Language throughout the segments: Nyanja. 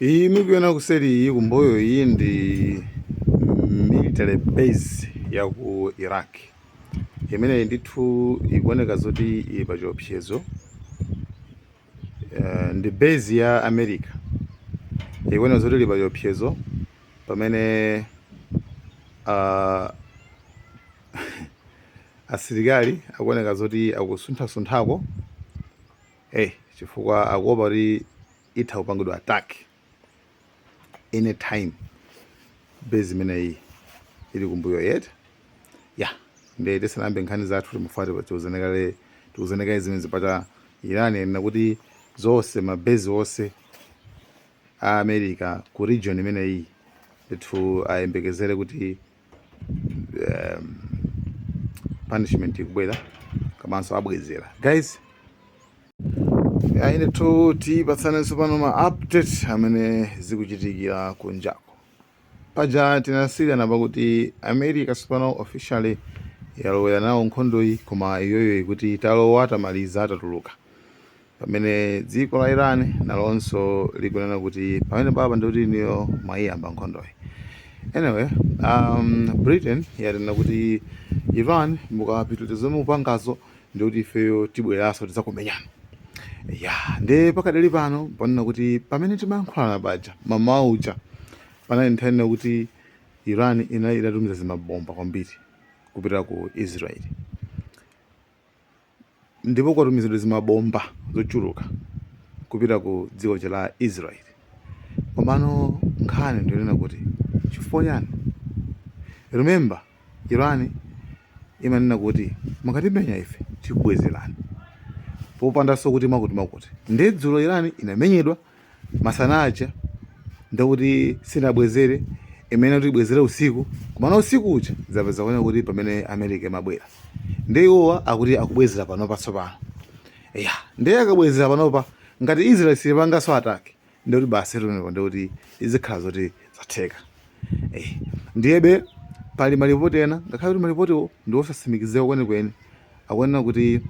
Iyi mukuiona kuseri iyi kumboyo iyi ndi military base ya ku Iraq imene ndithu ikuoneka zoti ili pa chiopsezo. Ndi base ya America ikuoneka zoti ili pa chiopsezo pamene asilikali akuoneka zoti akusunthasunthako chifukwa akuopa kuti itha kupangidwa attack anytime. Base imeneyi ili kumbuyo yet ndi tisanayambe nkhani zathu timufati tiuzenekale zimene zipata Iran ena kuti zonse mabase onse a America ku region imeneyi ndithu ayembekezere kuti punishment ikubwera komanso abwezera. Guys, ndithu tipatsanenso pano ma update amene zikuchitikira kunjako. Paja tinasiyana pakuti America sipano officially yalowera nawo nkhondoyi, koma iyoyo ikuti talowa tamaliza tatuluka, pamene dziko la Iran nalonso likunena kuti pamene papa ndikuti niyo mwayiyamba nkhondoyi. Anyway, Britain yanena kuti Iran mukapitiliza zomwe mupangazo ndikuti ifeyo tibweranso tidzakumenyana. Ndi pakadali pano panena kuti pamene timayankhulana paja mamawa uja panali nthani kuti Iran inatumiza zimabomba kwambiri kupita ku Israel, ndipo kwatumizidwa zimabomba zochuluka kupita ku dziko la Israel. Komano nkhani ndionena kuti chifukwa chani? Remember, Iran imanena kuti mukatimenya ife tikubwezerani, popandanso kuti makuti ndi dzulo Iran inamenyedwa masana aja ndakuti sinabwezere, imene kuti ibwezere usiku, komano usiku uja zapeza kuona kuti pamene America imabwera ndi iwowa akuti akubwezera panopa tsopano. Ndi akabwezera panopa ngati Israel sipanganso attack ndikuti basi tunepa ndikuti izikhala zoti zatheka. Ndiyebe pali malipoti ena, ngakhale kuti malipotiwo ndi osasimikizika kwenikweni, akuonena kuti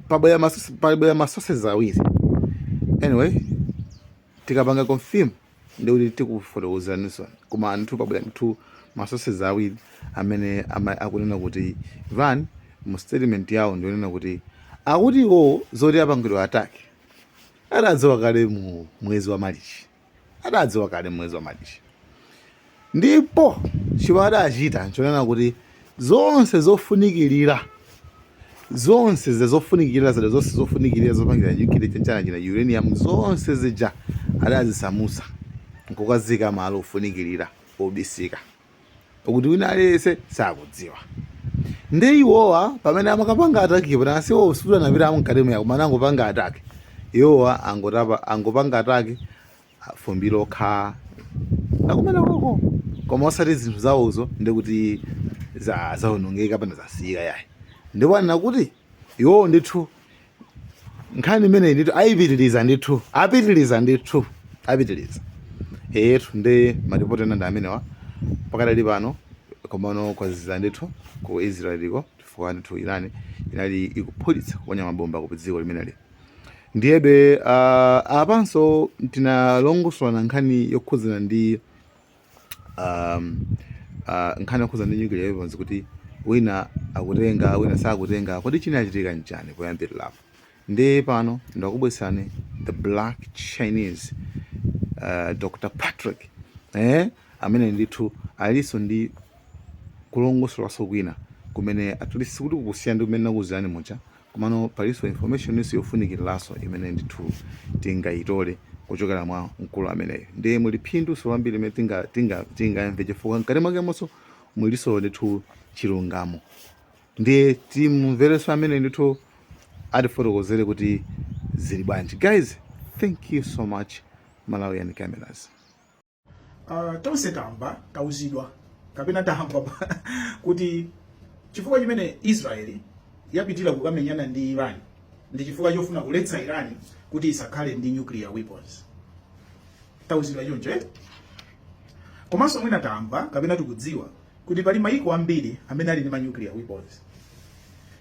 pabwera masources awiri. Anyway, tikapanga confirm ndikuti tikufotokozeraninso, koma anthu pabwera ndithu masources awiri amene akunena kuti Iran mu statement yawo ndionena kuti akuti iwo zoti apangidwa attack adadziwa kale mu mwezi wa Marichi, ndipo chimene adachita nchonena kuti zonse zofunikirira zopangira nyuklia chanchana china uranium zonse zija adazisamusa nkukazika malo ofunikirira obisika kuti wina aliyense sakudziwa. Ndi iwowa pamene amakapanga ataki pana siwo usula napita mkati mwa kumana angopanga ataki, iwowa angopanga ataki fumbiro kha nakumena koko, koma osati zinthu zawozo ndikuti zaonongeka pana zasiyika yayi. Ndipo anena kuti iwowo ndithu nkhani imeneyi ndithu apitiliza ndithu. Ndi malipoti ena ndi amenewa pakadali pano, komano kwaziza ndithu ku Israeliko chifukwa ndithu Iran inali ikuphulitsa kuponya mabomba ku dziko limeneli. Ndiyebe apanso tinalongosola nkhani yokhuzana ndi nuclear weapons kuti wina akutenga wina sakutenga, kodi chinachitika nchani poyambirirapo. Ndi pano ndakubwesani the Black Chinese Dr. Patrick amene ndithu aliso ndi kulongosolanso kwina kumene atlisi kuti kukusiyana ndi kumene nakuzani mucha, komano paliso information iso yofunikiraso imene ndithu tingayitole kuchokera mwa mkulu ameneyo. Ndi muli phindu solambiri imene tingamve chifukwa mkati mwakemonso muliso ndithu chilungamo. Ndi timumvereso amene ndithu atifotokozere kuti zili bwanji. Guys, thank you so much. Malawian Cameras. Tonse tauzidwa kapena tahamba kuti chifukwa chimene Israel yapitira kukamenyana ndi Iran ndi chifukwa chofuna kuletsa Iran kuti isakhale ndi nuclear weapons. Tauzidwa choncho komanso mwina tamba kapena tikudziwa kuti pali maiko ambiri amene ali ndi nuclear weapons.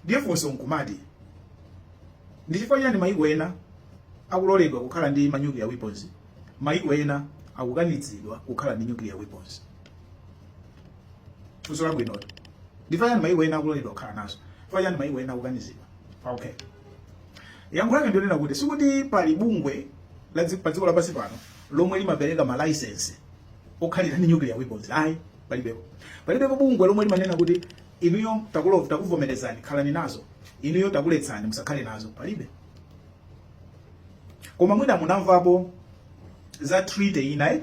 Ndiye fonso nkumati ndi chifukwa chani maiko ena akuloledwa kukhala ndi ma nuclear weapons, maiko ena akukanitsidwa kukhala ndi nuclear weapons. Usola bwino. Ndifanya maiko ena akuloledwa kukhala nazo. Fanya maiko ena akukanitsidwa. Okay. Yankho lake ndionena kuti sikuti pali bungwe la dziko lapansi pano lomwe limapereka ma license okhalira ndi nuclear weapons. Ayi, palibepo. Palibepo bungwe lomwe limanena kuti inuyo takuvomerezani khalani nazo, inuyo takuletsani musakhale nazo. Palibe. Koma mwina munamvapo za treaty ina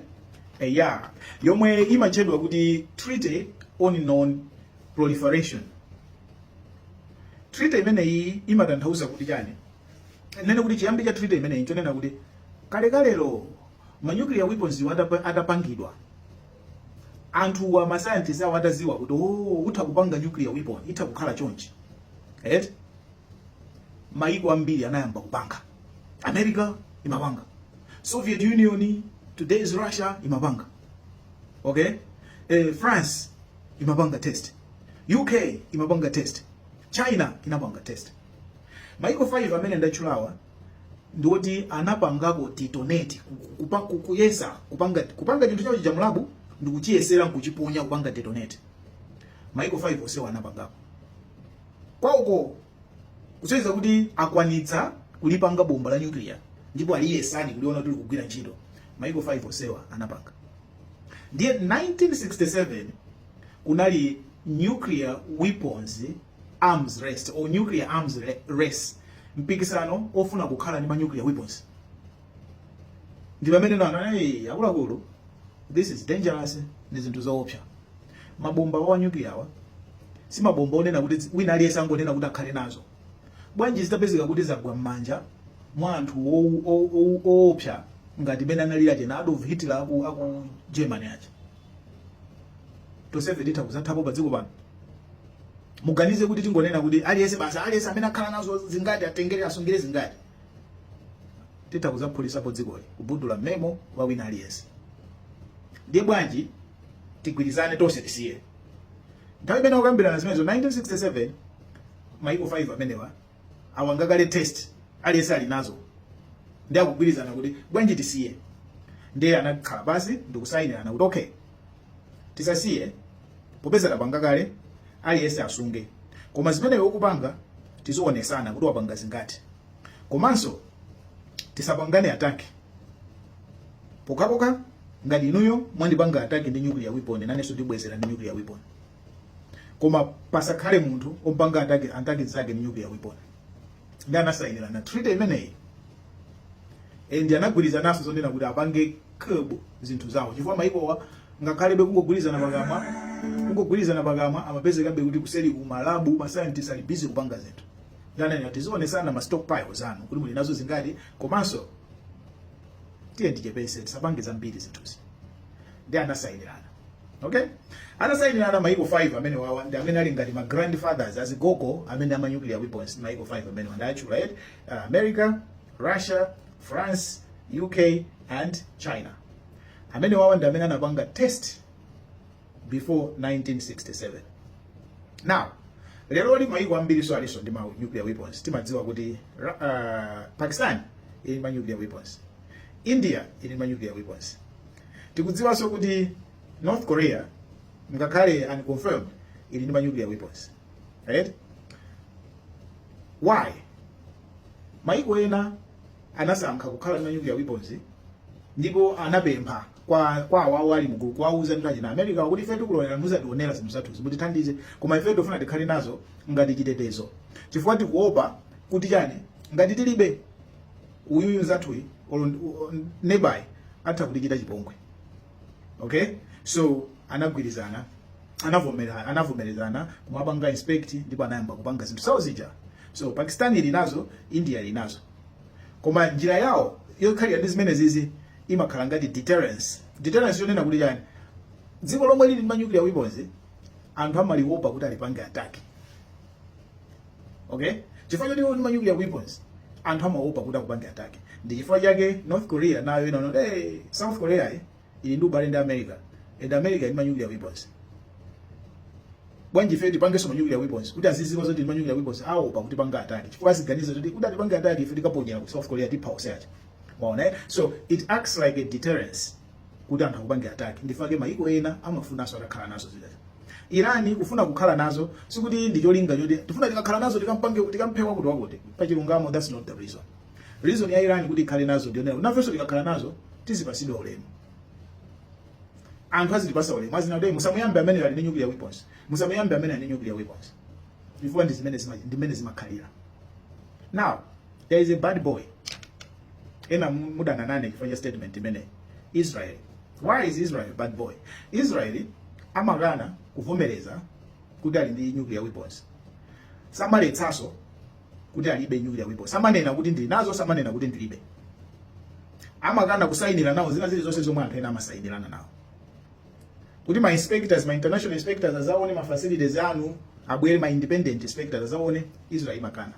ya yomwe imachedwa kuti Treaty on Non-Proliferation. Treaty imeneyi imatanthauza kuti chani? Nene kuti chiyambi cha treaty imeneyi nchonena kuti kalekalelo ma nuclear weapons atapangidwa, anthu wa ma scientists awo ataziwa kuti utha kupanga nuclear weapon itha kukhala chonchi. Maiko ambiri anayamba kupanga. America imapanga. Soviet Union, today's Russia imapanga. Okay? France imapanga test. UK imapanga test. China inapanga test. Maiko 5 amene ndachulawa ndoti anapangako detonate kuyesa kupanga chinthu chawo chamulabu ndikuchiyesera nkuchiponya kupanga detonate. Maiko 5 osewa anapangako. Kwauko kusonyeza kuti akwanitsa kulipanga bomba la nuclear ndipo aliyesani kuliona tuli kugwira ntchito. Maiko 5 osewa anapanga. Ndiye 1967 kunali nuclear weapons arms race or nuclear arms race, mpikisano ofuna kukhala ndi ma nuclear weapons. Ndi pamene nana akuluakulu, this is dangerous, ndi zinthu zoopsa. Mabomba wa nuclear wa si mabomba onena kuti wina aliyesa angonena kuti akhale nazo. Bwanji zitapezeka kuti zagwa m'manja mwa anthu oopsa ngati bena analira chena Adolf Hitler aku Germany acha. Toseve dita kuzathapo pa dziko pano. Muganize kuti tingonena kuti aliyese basa aliyese amene akhala nazo zingati atengere asungire zingati. Tita kuzaphulisa po dziko kubudula memo wa wina aliyese. Ndiye bwanji tigwirizane tonse tisiye. Nthawi imene okambirana zimenezo 1967 maiko 5 amenewa awangakale test aliyese ali nazo. Ndiye akugwirizana kuti bwanji tisiye. Ndiye anakhala basi ndikusayinirana kuti okay, tisasiye popeza tapangakale aliyese asunge. Koma zimene okupanga tizionesana kuti wapanga zingati. Komanso tisapangane attack. Pokapoka ngati inuyo mwandipanga attack ndi nuclear weapon nanenso ndibwezera ndi nuclear weapon. Koma pasakhale munthu ompanga attack zake ndi nuclear weapon. Ndi anasayinirana treaty imeneyi. Ndi anagwirizanaso zonena kuti apange club zinthu zawo. Chifukwa maikowa ngakhalebe kungogwirizana pakamwa amapezekabe kuti kuseli kumalabu ma scientists ali busy kupanga zinthu. Ndana tizionesana ma stockpiles anu kuti muli nazo zingati, komanso tiye ndichepese tisapange zambiri zinthuzi. Ndi anasayinirana. Okay? Anasayinirana maiko 5 amene wawa ndi amene ali ngati ma grandfathers azigogo amene ama nuclear weapons maiko 5 amene wandachula America, Russia, France, UK and China. Amene wawa ndi amene anapanga test before 1967. Now, lero li maiko ambiri so aliso ndi ma nuclear weapons. Timadziwa kuti Pakistan ili ma nuclear weapons. India ili ma nuclear weapons. Tikudziwa so kuti North Korea ngakhale unconfirmed ili ma nuclear weapons. Right? Why? Maiko ena anasankha kukhala na nuclear weapons ndipo anapempha kwa wawo ali mugulu kwauza ndi na America kuti ife tikulolera muzadionera zinthu zathu zimutithandize, koma ife tofuna tikhale nazo ngati chitetezo. Chifukwa tikuopa kuti chani ngati tilibe uyuyu zathu nearby atha kulichita chipongwe. Okay? So anagwirizana, anavomerezana kumapanga inspect ndipo anayamba kupanga zinthu zawo zija. So Pakistan ili nazo, India ili nazo. Koma njira yawo yokhalira ndi zimene zizi imakhala ngati deterrence. Deterrence yonena kuti chani dziko lomwe lili ndi nuclear weapons anthu amaliopa kuti alipange attack. Okay? Chifukwa choti ndi nuclear weapons anthu amaopa kuti akupange attack. Ndi chifukwa chake North Korea nayo ino South Korea ili ndi ubale ndi America. And America ili nuclear weapons. bwanji ife tipangenso ma nuclear weapons kuti aziziwa zoti ma nuclear weapons aopa kuti panga ataki chifukwa aziganiza kuti kuti panga ataki ife tikaponyera ku South Korea tipha useacha maona so it acts like a deterrence kuti anthu akupange ataki ndifake maiko ena amafunanso atakhala nazo zile Irani kufuna kukhala nazo sikuti ndi cholinga choti tifuna tikakhala nazo tikampewa kuti wakote pa chilungamo. That's not the reason ya Irani kuti ikhale nazo ndionera nafenso tikakhala nazo tizipasidwa ulemu anthu azilipasa ulemu azina kuti musamuyambe amene ali ndi nuclear weapons musamuyambe amene ali ndi nuclear weapons before ndimene zimakhalira. Now there is a bad boy ena mudana nane chifanya statement imene Israel. Why is Israel a bad boy? Israel amakana kuvomereza kuti ali ndi nuclear weapons samaletsaso kuti alibe nuclear weapons samanena kuti ndili nazo samanena kuti ndilibe amakana kusayinira nawo zina zilizonse zomwe anthu ena amasayinirana nawo kuti ma international inspectors azaone ma facilities anu abwere ma independent inspectors azaone. Israel makana.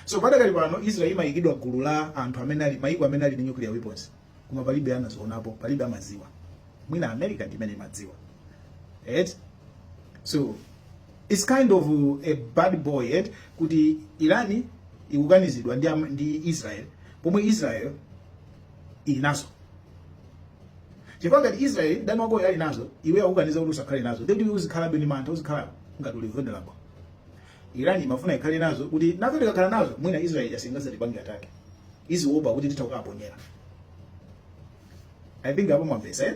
So padakali pano Israel mayikidwa gulu la anthu amene ali maiko amene ali ndi nuclear weapons koma palibe anazionapo palibe amaziwa mwina America ndimene madziwa. Right? So it's kind of a bad boy right? Kuti Irani ikuganizidwa ndi Israel pomwe Israel ili nazo chifukwa ngati Israel ndani wako ali nazo iwe akuganiza kuti usakhale nazo then uzikhala beni mantha uzikhala ngati ulivendera kwa Irani mafuna ikhale nazo kuti nazo tikakhala nazo mwina Israel yasingaza tipange atake iziopa kuti titakaponyera. I think hapo mwamvesa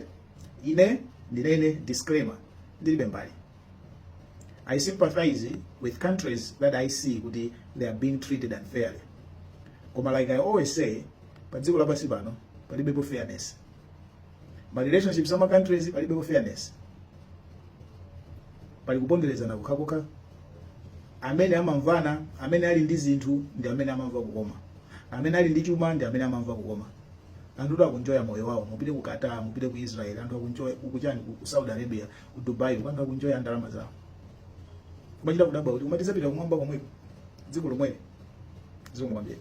ine ndinene disclaimer ndilibe mbali. I sympathize with countries that I see kuti they are being treated unfairly. Koma like I always say, pa dziko lapansi pano palibe fairness. Ma relationships sama countries palibe fairness. Pali kuponderezana kukhakoka. Amene amamvana, amene ali ndi zinthu ndi amene amamva kukoma. Amene ali ndi chuma ndi amene amamva kukoma. Anthu akunjoya moyo wawo mupite ku Qatar mupite ku Israel anthu akunjoya kuchani ku Saudi Arabia ku Dubai kupanga kunjoya ndalama zawo kumachita kudabwa kuti umatizapita kumwamba komweko dziko lomwe zomwe kwambiri.